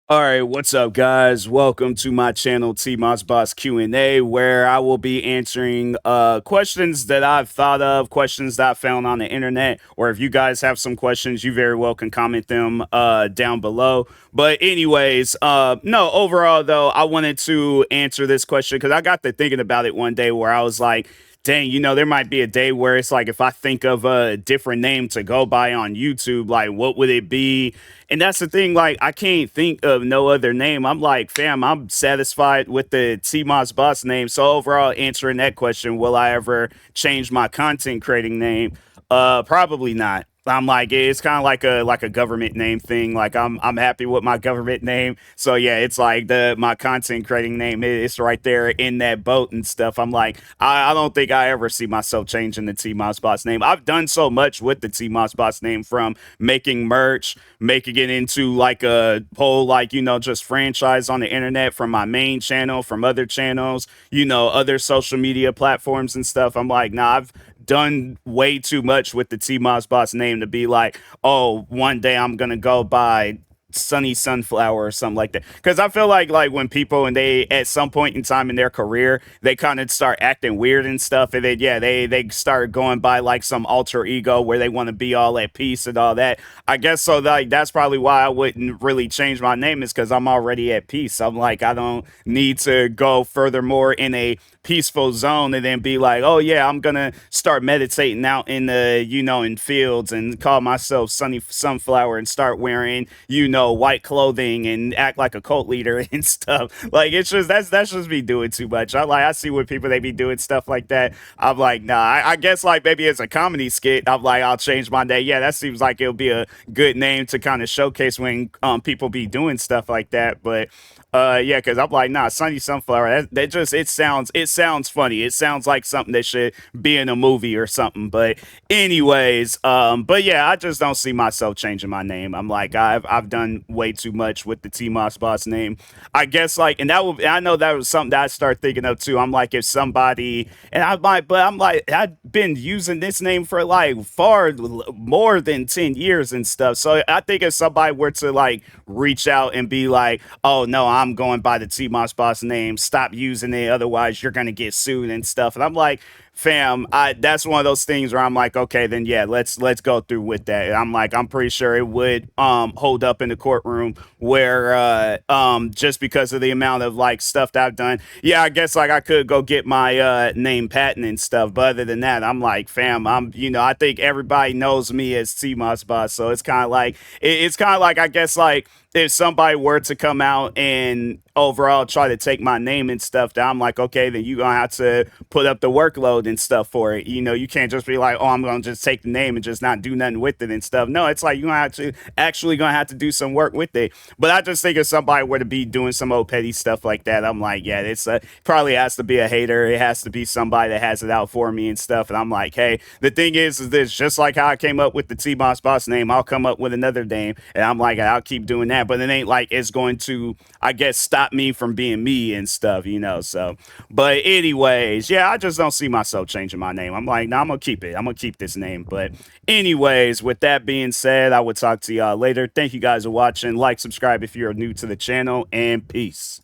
All right, what's up, guys? Welcome to my channel, TMossBoss Q&A, where I will be answering questions that I've thought of, questions that I found on the internet, or if you guys have some questions, you very well can comment them down below. But anyways, no, overall though, I wanted to answer this question because I got to thinking about it one day where I was like, dang, there might be a day where it's like if I think of a different name to go by on YouTube, like what would it be? And that's the thing, like I can't think of no other name. I'm like, fam, I'm satisfied with the TMoss Boss name. So overall, answering that question, will I ever change my content creating name? Probably not. I'm like it's kind of like a government name thing. Like I'm happy with my government name. So yeah, it's like the my content creating name. It's right there in that boat and stuff. I'm like I don't think I ever see myself changing the T Moss Boss name. I've done so much with the T Moss Boss name, from making merch, making it into like a whole like just franchise on the internet, from my main channel, from other channels, other social media platforms and stuff. I'm like, nah, I've done way too much with the T Moss Boss name to be like, oh, one day I'm gonna go by Sunny Sunflower or something like that. Because I feel like when people and they at some point in time in their career they kind of start acting weird and stuff, and then yeah they start going by like some alter ego where they want to be all at peace and all that. I guess so. Like that's probably why I wouldn't really change my name, is because I'm already at peace. I'm like I don't need to go furthermore in a peaceful zone and then be like, oh yeah, I'm gonna start meditating out in the in fields and call myself Sunny Sunflower and start wearing white clothing and act like a cult leader and stuff. Like it's just that's just me doing too much. I see when people they be doing stuff like that. I'm like, nah. I guess like maybe it's a comedy skit. I'm like, I'll change my name. Yeah, that seems like it'll be a good name to kind of showcase when people be doing stuff like that. But yeah, because I'm like, nah, Sunny Sunflower. That just it sounds funny. It sounds like something that should be in a movie or something. But anyways, but yeah, I just don't see myself changing my name. I'm like, I've done way too much with the T Moss Boss name. I guess like, and that would I know that was something that I start thinking of too. I'm like, if somebody and I might, but I'm like, I've been using this name for like far more than 10 years and stuff. So I think if somebody were to like reach out and be like, oh no, I'm going by the T Moss Boss name, stop using it, otherwise you're gonna get sued and stuff. And I'm like, fam, I that's one of those things where I'm like, okay, then yeah, let's go through with that. And I'm like, I'm pretty sure it would hold up in the courtroom where just because of the amount of like stuff that I've done. Yeah, I guess like I could go get my name patent and stuff, but other than that, I'm like, fam, I think everybody knows me as T Moss Boss. So it's kind of like it's kind of like, I guess like if somebody were to come out and overall try to take my name and stuff, that I'm like, okay, then you're gonna have to put up the workload and stuff for it. You can't just be like, oh, I'm gonna just take the name and just not do nothing with it and stuff. No, it's like you're gonna have to actually gonna have to do some work with it. But I just think if somebody were to be doing some old petty stuff like that, I'm like, yeah, it's probably has to be a hater. It has to be somebody that has it out for me and stuff. And I'm like, hey, the thing is this, just like how I came up with the T Boss Boss name, I'll come up with another name, and I'm like, I'll keep doing that. But it ain't like it's going to, I guess, stop me from being me and stuff. So, but anyways, yeah, I just don't see myself changing my name. I'm like, nah, I'm gonna keep it. I'm gonna keep this name. But anyways, with that being said, I will talk to y'all later. Thank you guys for watching. Like, subscribe if you're new to the channel, and peace.